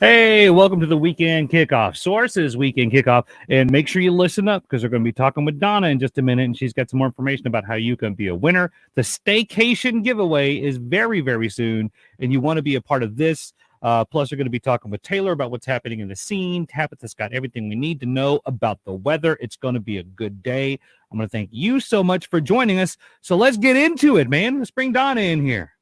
Hey, welcome to the weekend kickoff. Sources weekend kickoff. And make sure you listen up because we're going to be talking with Donna in just a minute. And she's got some more information about how you can be a winner. The Staycation giveaway is very, very soon. And you want to be a part of this. Plus, we're going to be talking with Taylor about what's happening in the scene. Tabitha's got everything we need to know about the weather. It's going to be a good day. I'm going to thank you so much for joining us. So let's get into it, man. Let's bring Donna in here.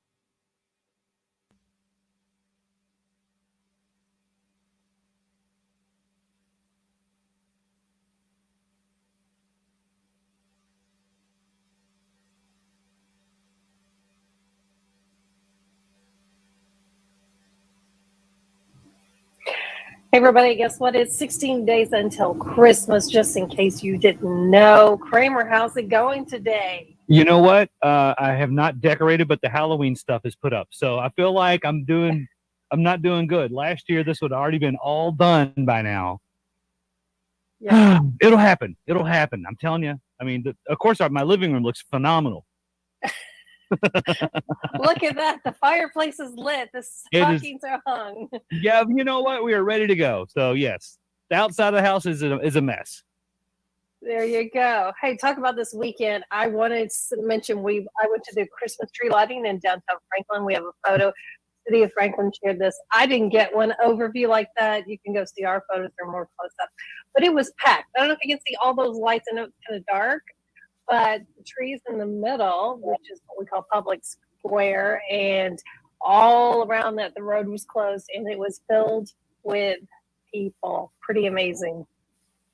Hey everybody, guess what? It's 16 days until Christmas, just in case you didn't know. Kramer, how's it going today? You know what? I have not decorated, but the Halloween stuff is put up. So I feel like I'm not doing good. Last year, this would have already been all done by now. Yeah. It'll happen. I'm telling you. I mean, of course, my living room looks phenomenal. Look at that. The fireplace is lit. The stockings are hung. Yeah, you know what? We are ready to go. So, yes, the outside of the house is a mess. There you go. Hey, talk about this weekend. I wanted to mention I went to the Christmas tree lighting in downtown Franklin. We have a photo. City of Franklin shared this. I didn't get one overview like that. You can go see our photos. They're more close up. But it was packed. I don't know if you can see all those lights. I know it's kind of dark. But the trees in the middle, which is what we call public square, and all around that the road was closed and it was filled with people. Pretty amazing.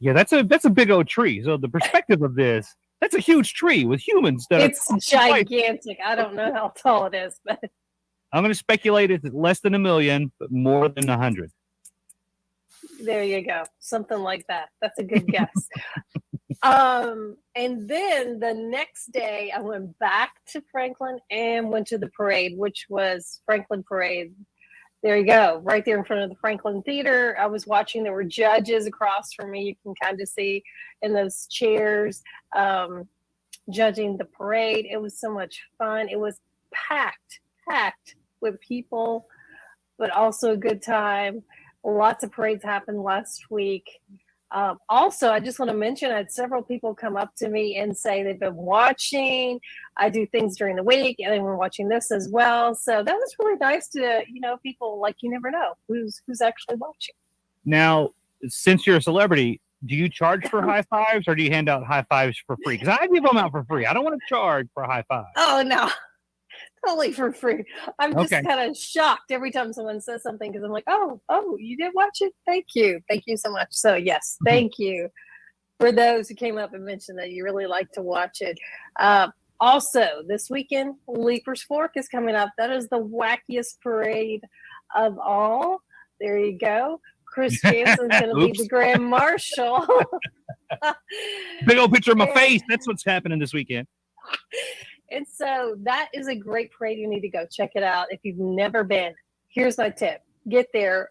Yeah, that's a big old tree. So the perspective of this, that's a huge tree with humans that it's gigantic. I don't know how tall it is, but I'm going to speculate it's less than 1 million, but more than 100. There you go. Something like that. That's a good guess. And then the next day I went back to Franklin and went to the parade, which was Franklin Parade. There you go, right there in front of the Franklin Theater. I was watching, there were judges across from me. You can kind of see in those chairs judging the parade. It was so much fun. It was packed with people, but also a good time. Lots of parades happened last week. Also, I just want to mention, I had several people come up to me and say they've been watching. I do things during the week, and they were watching this as well. So that was really nice to, people like you never know who's actually watching. Now, since you're a celebrity, do you charge for high fives or do you hand out high fives for free? Because I give them out for free. I don't want to charge for a high five. Oh, no. Totally for free. I'm just kind of shocked every time someone says something because I'm like, oh, you did watch it? Thank you so much. So yes, thank you for those who came up and mentioned that you really like to watch it. Also, this weekend, Leaper's Fork is coming up. That is the wackiest parade of all. There you go. Chris Jansen's going to be the Grand Marshal. Big old picture of my face. That's what's happening this weekend. And so that is a great parade. You need to go check it out. If you've never been, here's my tip. Get there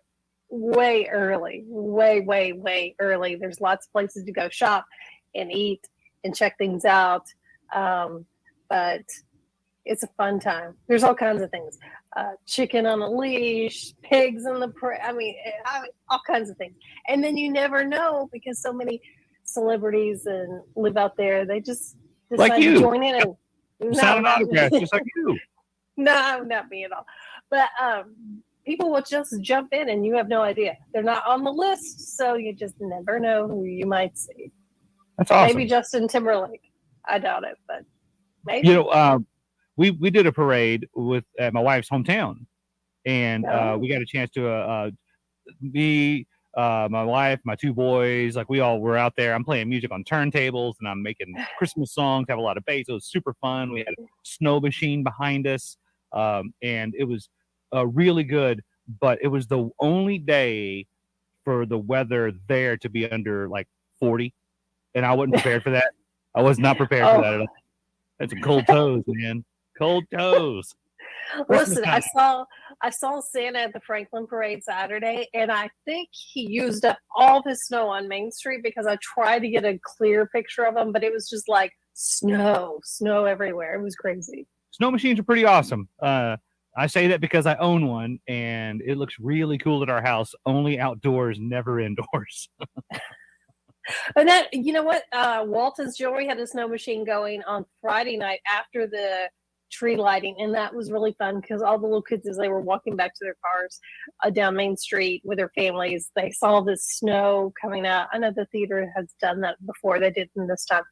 way early, way early. There's lots of places to go shop and eat and check things out. But it's a fun time. There's all kinds of things. Chicken on a leash, pigs in the parade. I mean, all kinds of things. And then you never know because so many celebrities and live out there. They just decide like you. To join in and sign autographs just like you. No, not me at all. But people will just jump in and you have no idea. They're not on the list, so you just never know who you might see. That's awesome. Maybe Justin Timberlake. I doubt it, but maybe. We did a parade at my wife's hometown, and we got a chance to me, my wife, my 2 boys, like we all were out there. I'm playing music on turntables and I'm making Christmas songs, have a lot of bass. It was super fun. We had a snow machine behind us. And it was really good, but it was the only day for the weather there to be under like 40. And I wasn't prepared for that. I was not prepared for that at all. That's cold toes, man. Cold toes. Listen, I saw Santa at the Franklin Parade Saturday, and I think he used up all of his snow on Main Street because I tried to get a clear picture of him, but it was just like snow everywhere. It was crazy. Snow machines are pretty awesome. I say that because I own one, and it looks really cool at our house. Only outdoors, never indoors. And that, you know what? Walton's Jewelry had a snow machine going on Friday night after the tree lighting, and that was really fun because all the little kids, as they were walking back to their cars down Main Street with their families, they saw the snow coming out. I know the theater has done that before; they didn't this time.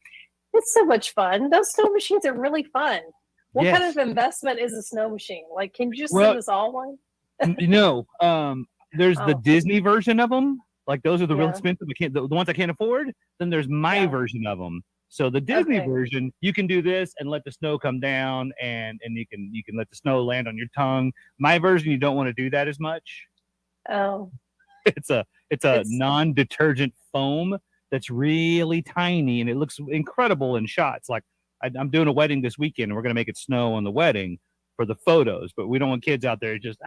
It's so much fun. Those snow machines are really fun. What kind of investment is a snow machine? Like, can you just send us all one? No, there's the Disney version of them. Like those are the real Yeah. expensive. The ones I can't afford. Then there's my version of them. So the Disney version, you can do this and let the snow come down, and you can let the snow land on your tongue. My version, you don't want to do that as much. Oh, It's a non-detergent foam that's really tiny, and it looks incredible in shots. Like I'm doing a wedding this weekend, and we're gonna make it snow on the wedding for the photos, but we don't want kids out there just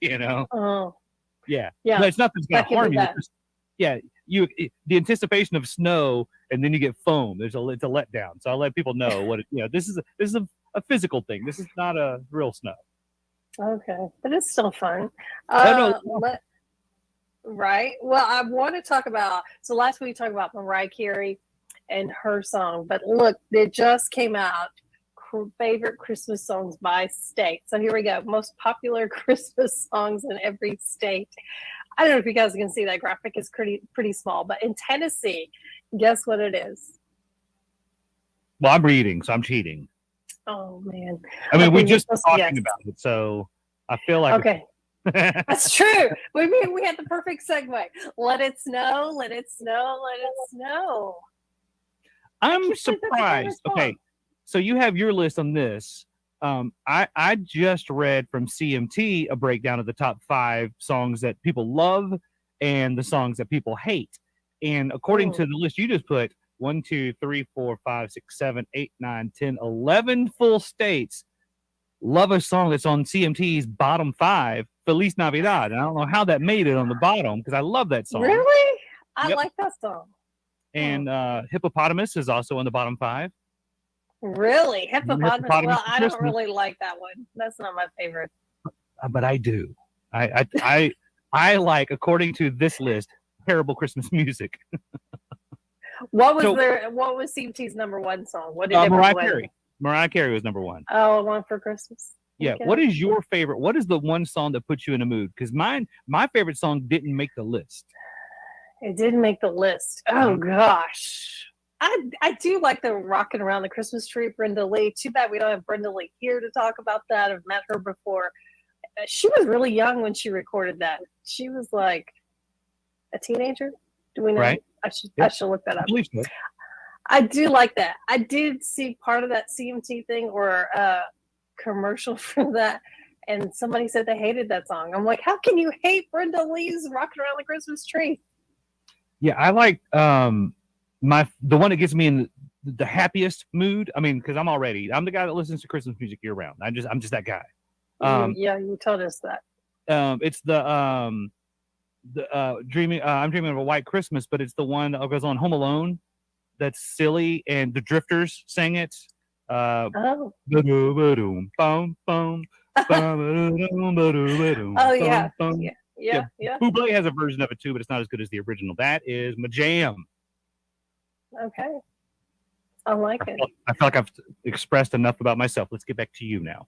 you know. Oh. Yeah. Yeah. No, it's not that's gonna harm you. Yeah, the anticipation of snow, and then you get foam. It's a letdown. So I'll let people know what this is a physical thing. This is not a real snow. Okay, but it's still fun. No. Right. Well, I want to talk about. So last week we talked about Mariah Carey and her song, but look, it just came out. Favorite Christmas songs by state. So here we go. Most popular Christmas songs in every state. I don't know if you guys can see that graphic. It's pretty small, but in Tennessee, guess what it is? Well, I'm reading, so I'm cheating. Oh man. I mean, we just talking about it, so I feel like okay. That's true. We had the perfect segue. Let it snow. Let it snow. Let it snow. I'm surprised. Okay. So you have your list on this. I just read from CMT a breakdown of the top 5 songs that people love and the songs that people hate. And according to the list you just put, 1, 2, 3, 4, 5, 6, 7, 8, 9, 10, 11 full states love a song that's on CMT's bottom 5, Feliz Navidad. And I don't know how that made it on the bottom because I love that song. Really? I like that song. And Hippopotamus is also on the bottom 5. Really? Hippopotamus? Well, I don't really like that one. That's not my favorite. But I do. I like, according to this list, terrible Christmas music. What was CMT's number 1 song? What did Mariah Carey. Mariah Carey was number 1. Oh, One for Christmas. Yeah. Okay. What is your favorite? What is the one song that puts you in a mood? Because my favorite song didn't make the list. It didn't make the list. Oh gosh. I do like the Rocking Around the Christmas Tree, Brenda Lee. Too bad we don't have Brenda Lee here to talk about that. I've met her before. She was really young when she recorded that. She was like a teenager. Do we know? Right. I should look that up. So. I do like that. I did see part of that CMT thing or a commercial for that, and somebody said they hated that song. I'm like, how can you hate Brenda Lee's Rocking Around the Christmas Tree? Yeah, I like the one that gets me in the happiest mood. I mean, because I'm the guy that listens to Christmas music year round. I'm just that guy. Yeah, you told us that. It's the dreaming. I'm dreaming of a white Christmas, but it's the one that goes on Home Alone. That's silly, and the Drifters sang it. Oh yeah. Yeah. Bublé has a version of it too, but it's not as good as the original. That is my jam. Okay. I like it. I feel like I've expressed enough about myself. Let's get back to you now.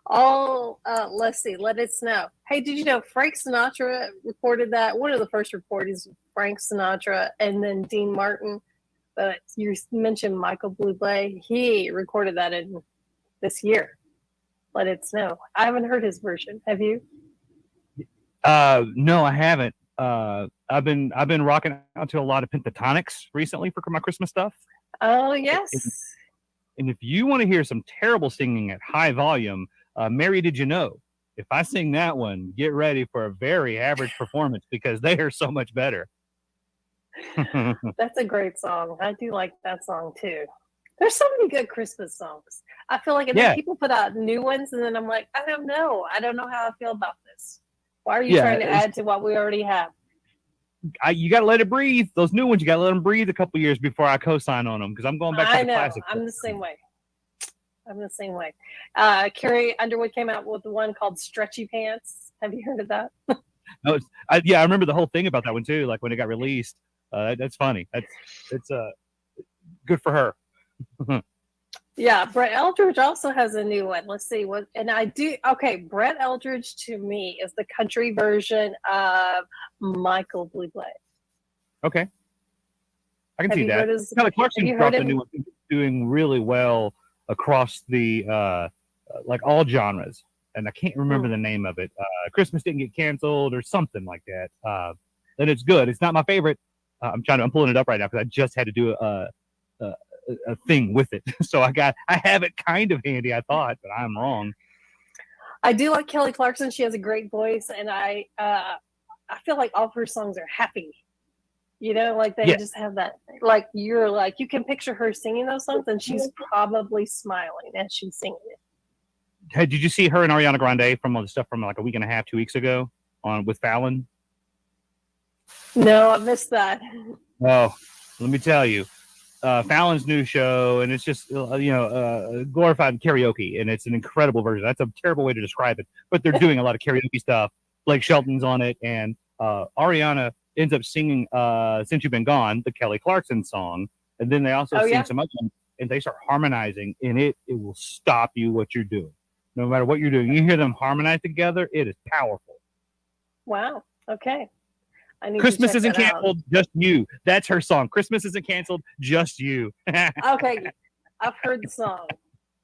Let's see. Let It Snow. Hey, did you know Frank Sinatra recorded that? One of the first recordings, Frank Sinatra and then Dean Martin. But you mentioned Michael Bublé. He recorded that in this year. Let It Snow. I haven't heard his version. Have you? No, I haven't. I've been rocking out to a lot of pentatonics recently for my Christmas stuff. Oh yes. And if you want to hear some terrible singing at high volume, Mary Did You Know? If I sing that one, get ready for a very average performance because they are so much better. That's a great song. I do like that song too. There's so many good Christmas songs. I feel like then people put out new ones and then I'm like, I don't know how I feel about this. Why are you trying to add to what we already have? You got to let it breathe. Those new ones, you got to let them breathe a couple years before I co-sign on them because I'm going back to the classics. I'm the same way. I'm the same way. Carrie Underwood came out with the one called Stretchy Pants. Have you heard of that? No, I remember the whole thing about that one too. Like when it got released, that's funny. It's good for her. Yeah, Brett Eldridge also has a new one. Let's see what, and I do. Okay, Brett Eldridge to me is the country version of Michael Bublé. Okay, I can Have see you that. heard his? Kelly Have Clarkson you heard dropped a him? new one, doing really well across the like all genres, and I can't remember the name of it. Christmas didn't get canceled or something like that. And it's good. It's not my favorite. I'm pulling it up right now because I just had to do a thing with it. So I have it kind of handy, I thought, but I'm wrong. I do like Kelly Clarkson. She has a great voice, and I feel like all of her songs are happy. You know, like they just have that, like you're like, you can picture her singing those songs and she's probably smiling as she's singing it. Hey, did you see her and Ariana Grande from all the stuff from like a week and a half, 2 weeks ago with Fallon? No, I missed that. Oh, let me tell you. Fallon's new show, and it's just glorified karaoke, and it's an incredible version. That's a terrible way to describe it, but they're doing a lot of karaoke stuff. Blake Shelton's on it, and Ariana ends up singing "Since You've Been Gone," the Kelly Clarkson song, and then they also sing some other ones, and they start harmonizing, and it will stop you what you're doing, no matter what you're doing. You hear them harmonize together, it is powerful. Wow. Okay. Christmas isn't canceled, just you. That's her song. Christmas isn't canceled, just you. Okay, I've heard the song.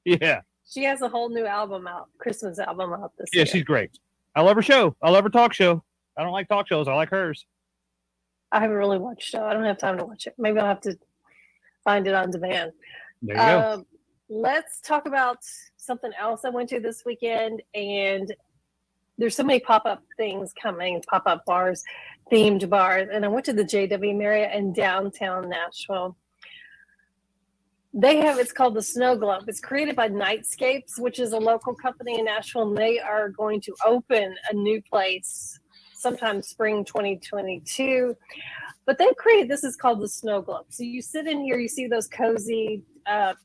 Yeah. She has a whole new album out, Christmas album out this year. Yeah, she's great. I love her show. I love her talk show. I don't like talk shows. I like hers. I haven't really watched it. I don't have time to watch it. Maybe I'll have to find it on demand. There you go. Let's talk about something else I went to this weekend, and there's so many pop-up things coming, pop-up bars, themed bars, and I went to the JW Marriott in downtown Nashville. It's called the Snow Globe. It's created by Nightscapes, which is a local company in Nashville, and they are going to open a new place sometime spring 2022. But they've created, this is called the Snow Globe. So you sit in here, you see those cozy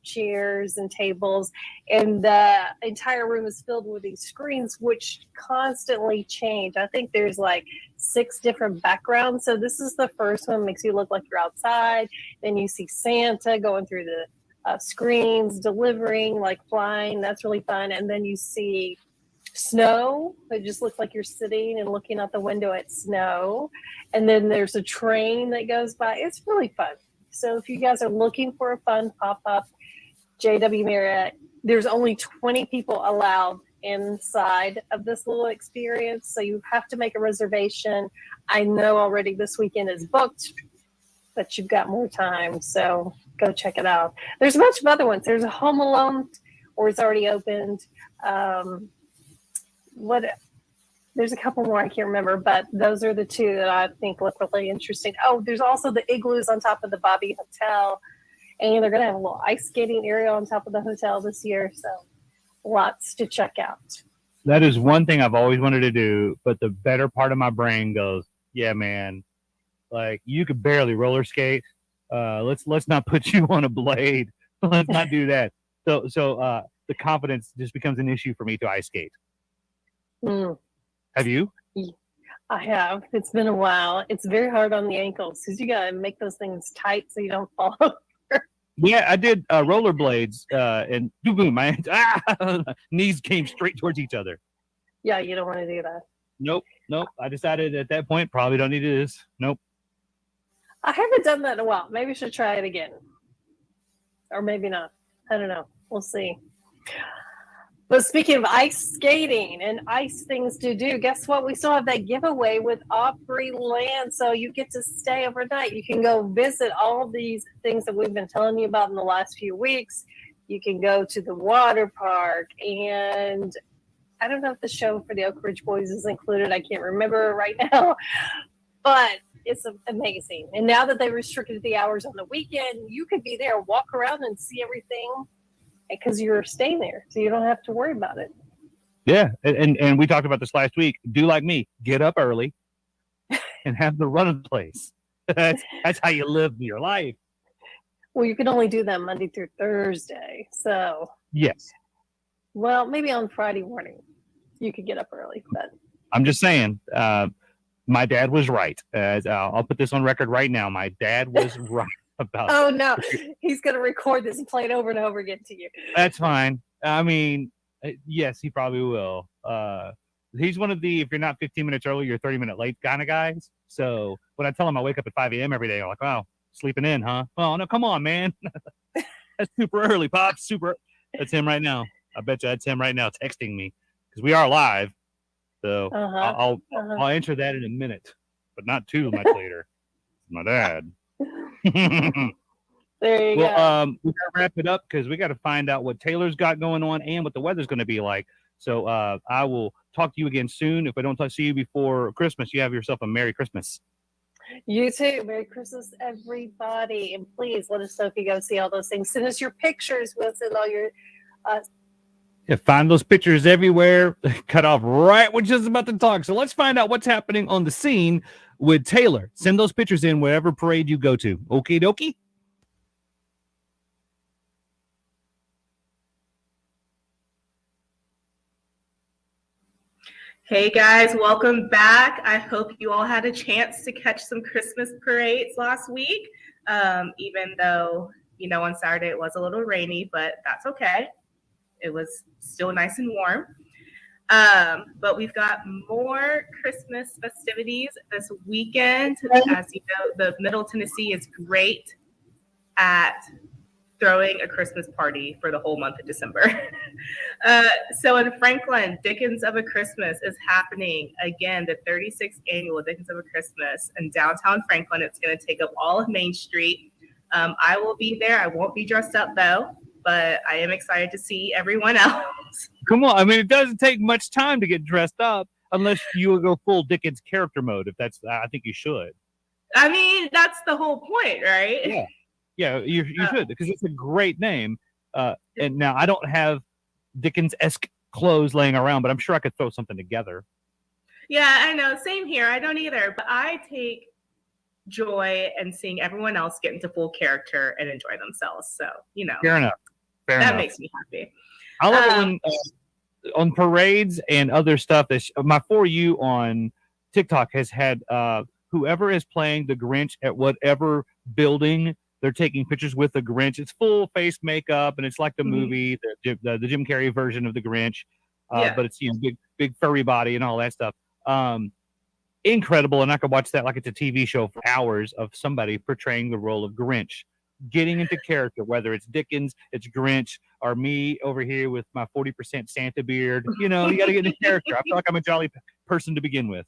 chairs and tables, and the entire room is filled with these screens which constantly change. I think there's like 6 different backgrounds. So this is the first one, makes you look like you're outside. Then you see Santa going through the screens, delivering, like flying. That's really fun. And then you see snow. It just looks like you're sitting and looking out the window at snow. And then there's a train that goes by. It's really fun. So if you guys are looking for a fun pop-up, JW Marriott, there's only 20 people allowed inside of this little experience. So you have to make a reservation. I know already this weekend is booked, but you've got more time. So go check it out. There's a bunch of other ones. There's a Home Alone, or it's already opened. There's a couple more I can't remember, but those are the 2 that I think look really interesting. Oh, there's also the igloos on top of the Bobby Hotel, and they're going to have a little ice skating area on top of the hotel this year. So lots to check out. That is one thing I've always wanted to do, but the better part of my brain goes, yeah, man, like you could barely roller skate. Let's not put you on a blade. Let's not do that. So the confidence just becomes an issue for me to ice skate. Have you? I have. It's been a while. It's very hard on the ankles because you got to make those things tight so you don't fall over. Yeah, I did rollerblades and boom, my knees came straight towards each other. Yeah, you don't want to do that. Nope. I decided at that point, probably don't need to do this. Nope. I haven't done that in a while. Maybe I should try it again. Or maybe not. I don't know. We'll see. But speaking of ice skating and ice things to do, guess what? We still have that giveaway with Opryland. So you get to stay overnight. You can go visit all of these things that we've been telling you about in the last few weeks. You can go to the water park. And I don't know if the show for the Oak Ridge Boys is included. I can't remember right now. But it's amazing. And now that they restricted the hours on the weekend, you could be there, walk around and see everything because you're staying there. So you don't have to worry about it. Yeah. And we talked about this last week. Do like me, get up early and have the run of the place. That's how you live your life. Well, you can only do that Monday through Thursday. So Yes. Well, maybe on Friday morning you could get up early, but I'm just saying. My dad was right. I'll put this on record right now. My dad was right about. Oh no, he's going to record this and play it over and over again to you. That's fine. I mean, yes, he probably will. He's one of the, if you're not 15 minutes early, you're 30-minute late kind of guys. So when I tell him I wake up at 5 a.m. every day, I'm like, wow, sleeping in, huh? Well, no, come on, man. That's super early, Pops. Super. That's him right now. I bet you that's him right now texting me because we are live. So I'll answer that in a minute, but not too much later. My dad. There you go. We gotta wrap it up because we got to find out what Taylor's got going on and what the weather's going to be like. So I will talk to you again soon. If I don't see you before Christmas, you have yourself a Merry Christmas. You too. Merry Christmas, everybody. And please let us know if you go see all those things. Send us your pictures. We'll send all your Yeah, find those pictures everywhere. Cut off right when she's about to talk. So let's find out what's happening on the scene with Taylor. Send those pictures in wherever parade you go to. Okie dokie. Hey guys, welcome back. I hope you all had a chance to catch some Christmas parades last week. Even though, on Saturday it was a little rainy, but that's okay. It was still nice and warm. But we've got more Christmas festivities this weekend. As you know, the Middle Tennessee is great at throwing a Christmas party for the whole month of December. So in Franklin, Dickens of a Christmas is happening again, the 36th annual Dickens of a Christmas in downtown Franklin. It's going to take up all of Main Street. I will be there. I won't be dressed up though, but I am excited to see everyone else. Come on. I mean, it doesn't take much time to get dressed up unless you will go full Dickens character mode. If that's, I think you should. I mean, that's the whole point, right? Yeah. Yeah, you should, because it's a great name. And now I don't have Dickens-esque clothes laying around, but I'm sure I could throw something together. Yeah, I know. Same here. I don't either. But I take joy in seeing everyone else get into full character and enjoy themselves. So, Fair enough. That makes me happy. I love it when on parades and other stuff. My For You on TikTok has had whoever is playing the Grinch at whatever building, they're taking pictures with the Grinch. It's full face makeup, and it's like the movie, the Jim Carrey version of the Grinch. But it's big furry body and all that stuff. Incredible, and I could watch that like it's a TV show for hours of somebody portraying the role of Grinch, getting into character, whether it's Dickens, it's Grinch, or me over here with my 40% Santa beard. You got to get into character. I feel like I'm a jolly person to begin with.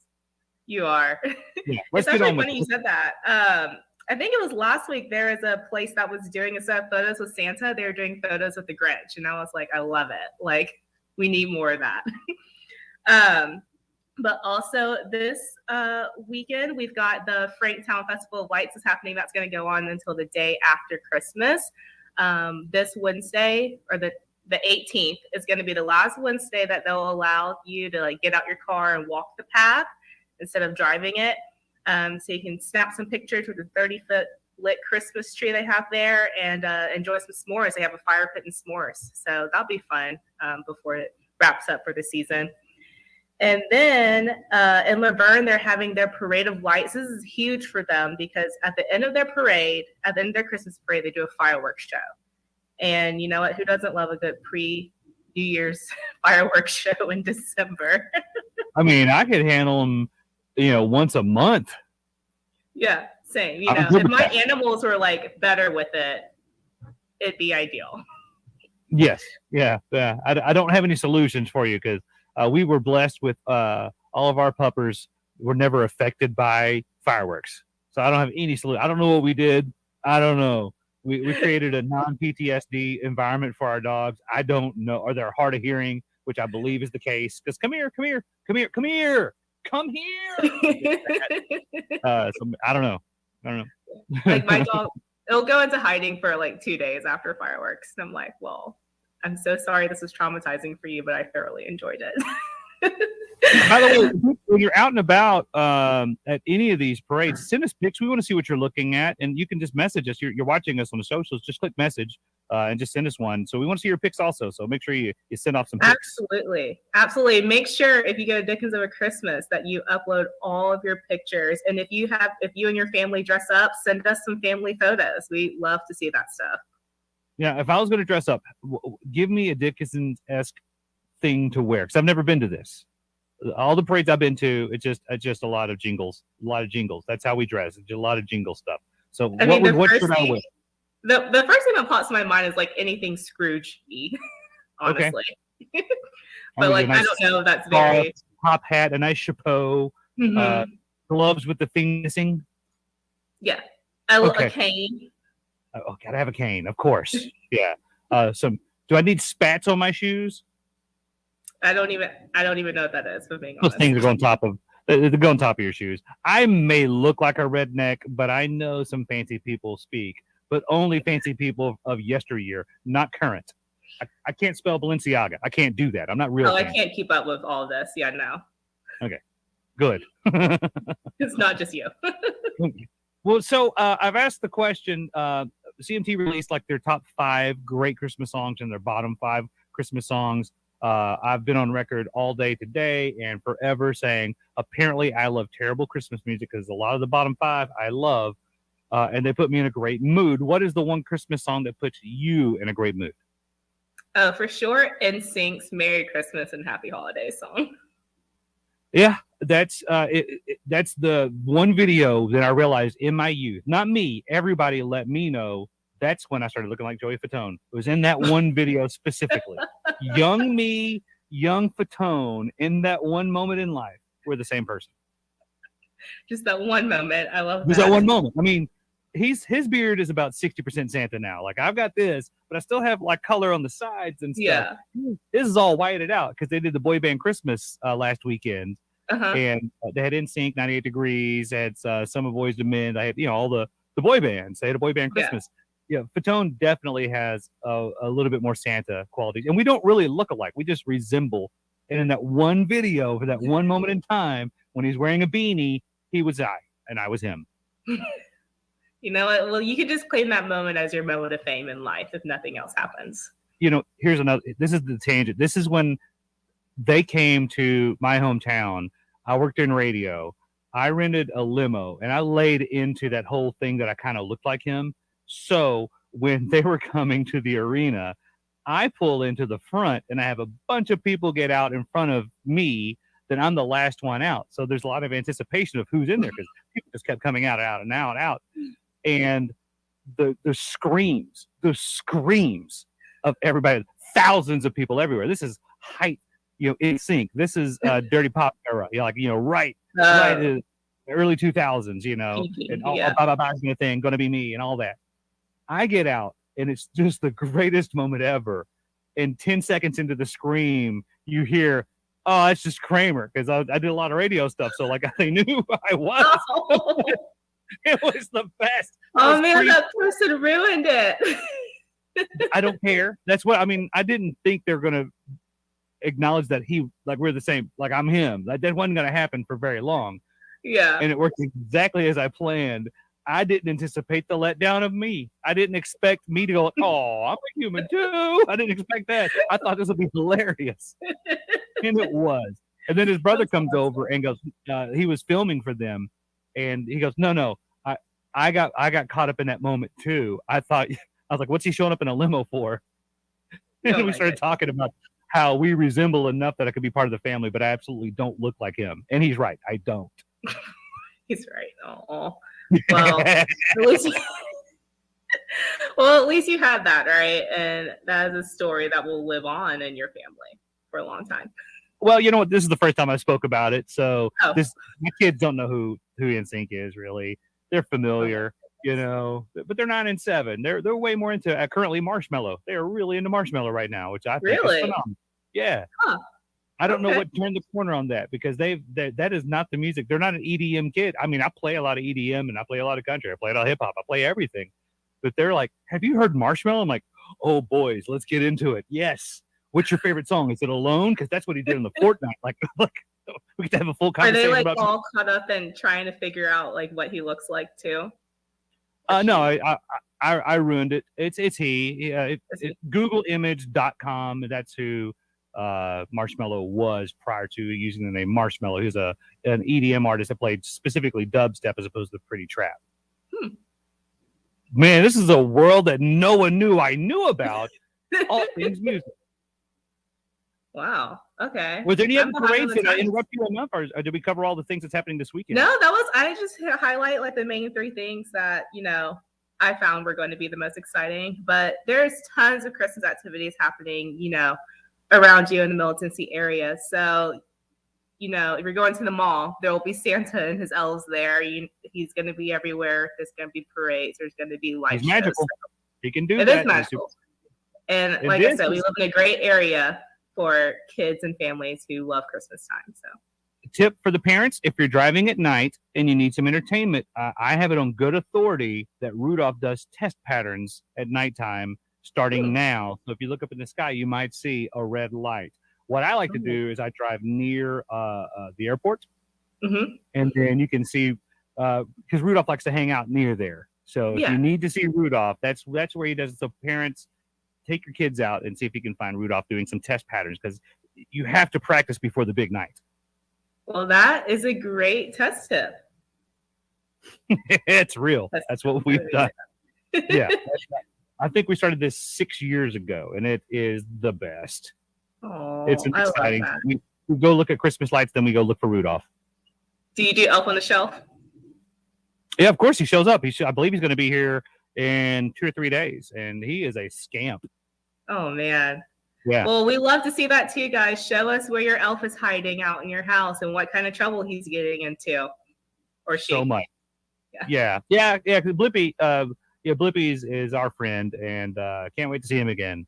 You are. Yeah, it's actually funny you said that. I think it was last week. There is a place that was doing a set of photos with Santa. They were doing photos with the Grinch, and I was like, I love it. Like, we need more of that. But also this weekend, we've got the Franktown Festival of Lights is happening. That's going to go on until the day after Christmas. This Wednesday, or the 18th, is going to be the last Wednesday that they'll allow you to get out your car and walk the path instead of driving it. So you can snap some pictures with the 30-foot lit Christmas tree they have there and enjoy some s'mores. They have a fire pit and s'mores. So that'll be fun before it wraps up for the season. And then in Laverne, they're having their Parade of Lights. This is huge for them because at the end of their parade, at the end of their Christmas parade, they do a fireworks show. And you know what? Who doesn't love a good pre-New Year's fireworks show in December? I mean, I could handle them, once a month. Yeah, same. If my animals were better with it, it'd be ideal. Yes. Yeah. I don't have any solutions for you because we were blessed with all of our puppers were never affected by fireworks. So I don't have any solution. I don't know what we did. I don't know. We created a non-PTSD environment for our dogs. I don't know. Or they're hard of hearing, which I believe is the case. Because come here. So I don't know. My dog, it'll go into hiding for 2 days after fireworks. And I'm like, well, I'm so sorry this was traumatizing for you, but I thoroughly enjoyed it. By the way, when you're out and about at any of these parades, send us pics. We want to see what you're looking at, and you can just message us. You're watching us on the socials. Just click message, and just send us one. So we want to see your pics also. So make sure you send off some pics. Absolutely. Make sure if you go to Dickens Over Christmas that you upload all of your pictures. And if you and your family dress up, send us some family photos. We love to see that stuff. Yeah, if I was going to dress up, give me a Dickinson-esque thing to wear, because I've never been to this. All the parades I've been to, it's just a lot of jingles. That's how we dress. It's just a lot of jingle stuff. So what should I wear? The first thing that pops in my mind is like anything Scrooge-y, honestly. Okay. But like, nice, I don't know if that's very top hat, a nice chapeau, gloves with the thing missing. Yeah, a cane. Oh, gotta have a cane, of course. Yeah. Do I need spats on my shoes? I don't even know what that is, for being honest. Those things are going they go on top of your shoes. I may look like a redneck, but I know some fancy people speak, but only fancy people of yesteryear, not current. I can't spell Balenciaga. I can't do that. I'm not real. I can't keep up with all this. Yeah, no. Okay, good. It's not just you. Well, so I've asked the question. CMT released like their top 5 great Christmas songs and their bottom 5 Christmas songs. I've been on record all day today and forever saying apparently I love terrible Christmas music, because a lot of the bottom 5 I love, and they put me in a great mood. What is the one Christmas song that puts you in a great mood? Oh, for sure, NSYNC's "Merry Christmas and Happy Holidays" song. Yeah, that's that's the one video that I realized in my youth. Not me. Everybody let me know. That's when I started looking like Joey Fatone. It was in that one video specifically. Young me, young Fatone, in that one moment in life, we're the same person. Just that one moment. I love that. Just that one moment. I mean, his beard is about 60% Santa now. Like, I've got this, but I still have like color on the sides and stuff. Yeah. This is all whited out because they did the boy band Christmas last weekend. And they had NSYNC, 98 Degrees, had some of Boyz II Men. I had, all the boy bands. They had a boy band Christmas. Yeah, Fatone definitely has a little bit more Santa qualities. And we don't really look alike. We just resemble. And in that one video, for that one moment in time, when he's wearing a beanie, he was I, and I was him. You know what? Well, you could just claim that moment as your moment of fame in life if nothing else happens. Here's another. This is the tangent. This is when they came to my hometown. I worked in radio. I rented a limo, and I laid into that whole thing that I kind of looked like him. So when they were coming to the arena, I pull into the front, and I have a bunch of people get out in front of me. Then I'm the last one out. So there's a lot of anticipation of who's in there, because people just kept coming out. And the screams of everybody, thousands of people everywhere. This is height, in sync. This is Dirty Pop era. Right in the early 2000s, and all the thing, gonna be me and all that. I get out, and it's just the greatest moment ever. And 10 seconds into the scream, you hear, "Oh, it's just Kramer," because I did a lot of radio stuff, so like they knew who I was. Oh. It was the best. Oh man, that person ruined it. I don't care. That's what I mean. I didn't think they're gonna acknowledge that we're the same. Like, I'm him. That wasn't gonna happen for very long. Yeah. And it worked exactly as I planned. I didn't anticipate the letdown of me. I didn't expect me to go, "Oh, I'm a human too." I didn't expect that. I thought this would be hilarious. And it was. And then his brother comes over and goes, he was filming for them. And he goes, no, I got caught up in that moment too. I was like, what's he showing up in a limo for? And we started talking about how we resemble enough that I could be part of the family, but I absolutely don't look like him. And he's right. I don't. He's right. Oh, well, at least you had that, right? And that is a story that will live on in your family for a long time. Well, you know what? This is the first time I spoke about it, so my kids don't know who NSYNC is really. They're familiar, but they're 9 and 7. They're way more into currently Marshmello. They are really into Marshmello right now, which I think is phenomenal. Yeah. Huh. I don't know what turned the corner on that, because that is not the music. They're not an EDM kid. I mean, I play a lot of EDM and I play a lot of country. I play a lot of hip hop. I play everything. But they're like, "Have you heard Marshmello?" I'm like, "Oh, boys, let's get into it." Yes. What's your favorite song? Is it Alone? Because that's what he did in the Fortnite. Like we could have a full conversation. Are they all caught up in trying to figure out like what he looks like too? No, I ruined it. It's he. Googleimage.com. That's who Marshmello was prior to using the name Marshmello. He's an EDM artist that played specifically dubstep as opposed to pretty trap. Man, this is a world that no one knew I knew about. All things music. Wow. Okay. Was there any other parades? Did I interrupt you enough, or did we cover all the things that's happening this weekend? No, I just highlight like the main three things that, I found were going to be the most exciting, but there's tons of Christmas activities happening, around you in the Militancy area. So, if you're going to the mall, there will be Santa and his elves there. He's going to be everywhere. There's going to be parades. There's going to be lights. He's magical. He can do that. It is magical. And like I said, we live in a great area for kids and families who love Christmas time. So, tip for the parents: if you're driving at night and you need some entertainment, I have it on good authority that Rudolph does test patterns at nighttime starting now. So if you look up in the sky, you might see a red light. What I like to do is I drive near the airport, and then you can see because Rudolph likes to hang out near there. So if you need to see Rudolph, that's where he does it. So parents, take your kids out and see if you can find Rudolph doing some test patterns, because you have to practice before the big night. Well, that is a great test tip. It's real. That's what we've done. Yeah. I think we started this 6 years ago, and it is the best. Oh, it's exciting. We go look at Christmas lights, then we go look for Rudolph. Do you do Elf on the Shelf? Yeah, of course he shows up. I believe he's going to be here in 2 or 3 days, and he is a scamp. Oh, man. Yeah. Well, we love to see that too, guys. Show us where your elf is hiding out in your house and what kind of trouble he's getting into, or she. So much. Yeah. Because Blippi, Blippi is our friend, and can't wait to see him again.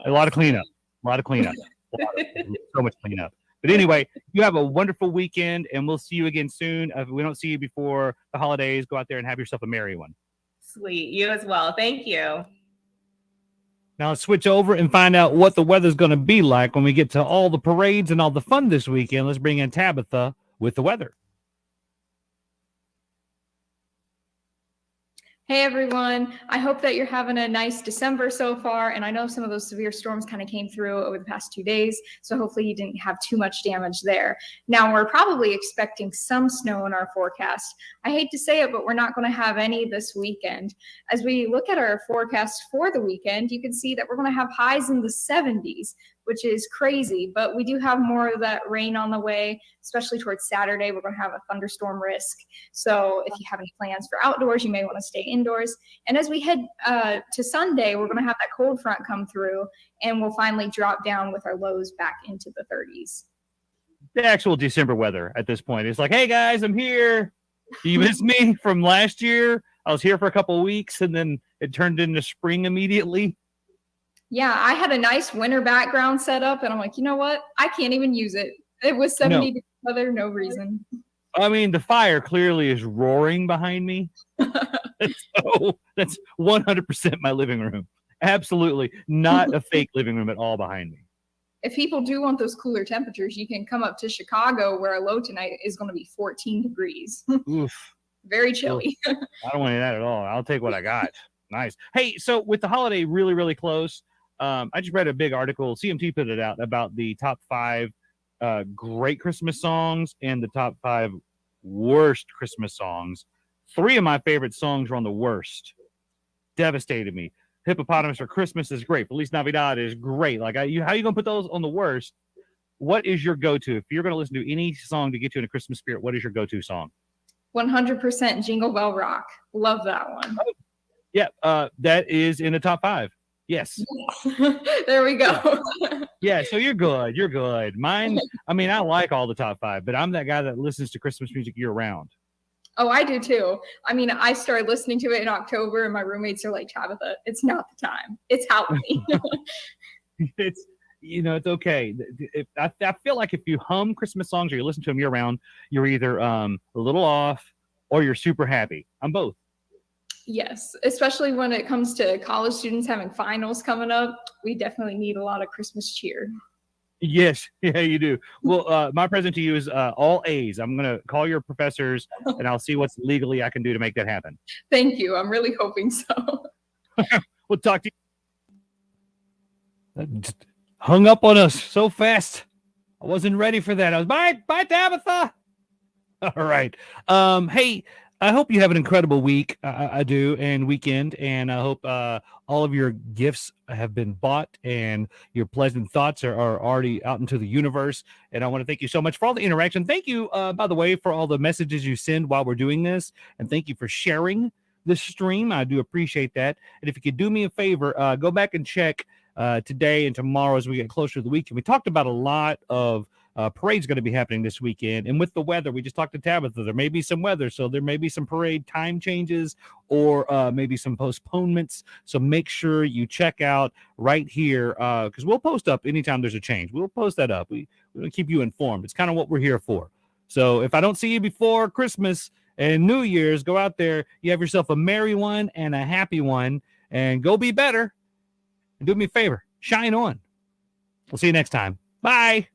A lot of cleanup. So much cleanup. But anyway, you have a wonderful weekend, and we'll see you again soon. If we don't see you before the holidays, go out there and have yourself a merry one. Sweet. You as well. Thank you. Now let's switch over and find out what the weather's going to be like when we get to all the parades and all the fun this weekend. Let's bring in Tabitha with the weather. Hey everyone, I hope that you're having a nice December so far, and I know some of those severe storms kind of came through over the past 2 days, so hopefully you didn't have too much damage there. Now we're probably expecting some snow in our forecast. I hate to say it, but we're not going to have any this weekend. As we look at our forecast for the weekend, you can see that we're going to have highs in the 70s, which is crazy, but we do have more of that rain on the way, especially towards Saturday. We're going to have a thunderstorm risk. So if you have any plans for outdoors, you may want to stay indoors. And as we head to Sunday, we're going to have that cold front come through, and we'll finally drop down with our lows back into the 30s. The actual December weather at this point is like, hey guys, I'm here. You miss me from last year? I was here for a couple of weeks, and then it turned into spring immediately. Yeah, I had a nice winter background set up, and I'm like, you know what? I can't even use it. It was 70 degrees weather, no reason. I mean, the fire clearly is roaring behind me. So that's 100% my living room. Absolutely not a fake living room at all behind me. If people do want those cooler temperatures, you can come up to Chicago, where our low tonight is going to be 14 degrees. Oof. Very chilly. Oof. I don't want any of that at all. I'll take what I got. Nice. Hey, so with the holiday really, really close, I just read a big article. CMT put it out about the top 5 great Christmas songs and the top 5 worst Christmas songs. 3 of my favorite songs were on the worst. Devastated me. Hippopotamus for Christmas is great. Feliz Navidad is great. Like, how are you going to put those on the worst? What is your go-to? If you're going to listen to any song to get you in a Christmas spirit, what is your go-to song? 100% Jingle Bell Rock. Love that one. Oh, yeah, that is in the top 5. Yes. There we go. Yeah, so you're good. You're good. Mine, I mean, I like all the top 5, but I'm that guy that listens to Christmas music year round. Oh, I do too. I mean, I started listening to it in October, and my roommates are like, Tabitha, it's not the time. It's Halloween. It's, it's okay. I feel like if you hum Christmas songs or you listen to them year round, you're either a little off or you're super happy. I'm both. Yes, especially when it comes to college students having finals coming up. We definitely need a lot of Christmas cheer. Yes, yeah, you do. Well, my present to you is all A's. I'm gonna call your professors, and I'll see what's legally I can do to make that happen. Thank you. I'm really hoping so. We'll talk to you. That just hung up on us so fast. I wasn't ready for that. I was bye, Tabitha. All right. Hey, I hope you have an incredible week. I do, and weekend, and I hope all of your gifts have been bought and your pleasant thoughts are already out into the universe. And I want to thank you so much for all the interaction. Thank you, by the way, for all the messages you send while we're doing this, and thank you for sharing this stream. I do appreciate that. And if you could do me a favor, go back and check today and tomorrow as we get closer to the weekend. We talked about a lot of parade's going to be happening this weekend, and with the weather, we just talked to Tabitha. There may be some weather, so there may be some parade time changes or maybe some postponements. So make sure you check out right here because we'll post up anytime there's a change. We'll post that up. We'll keep you informed. It's kind of what we're here for. So if I don't see you before Christmas and New Year's, go out there. You have yourself a merry one and a happy one, and go be better. And do me a favor, shine on. We'll see you next time. Bye.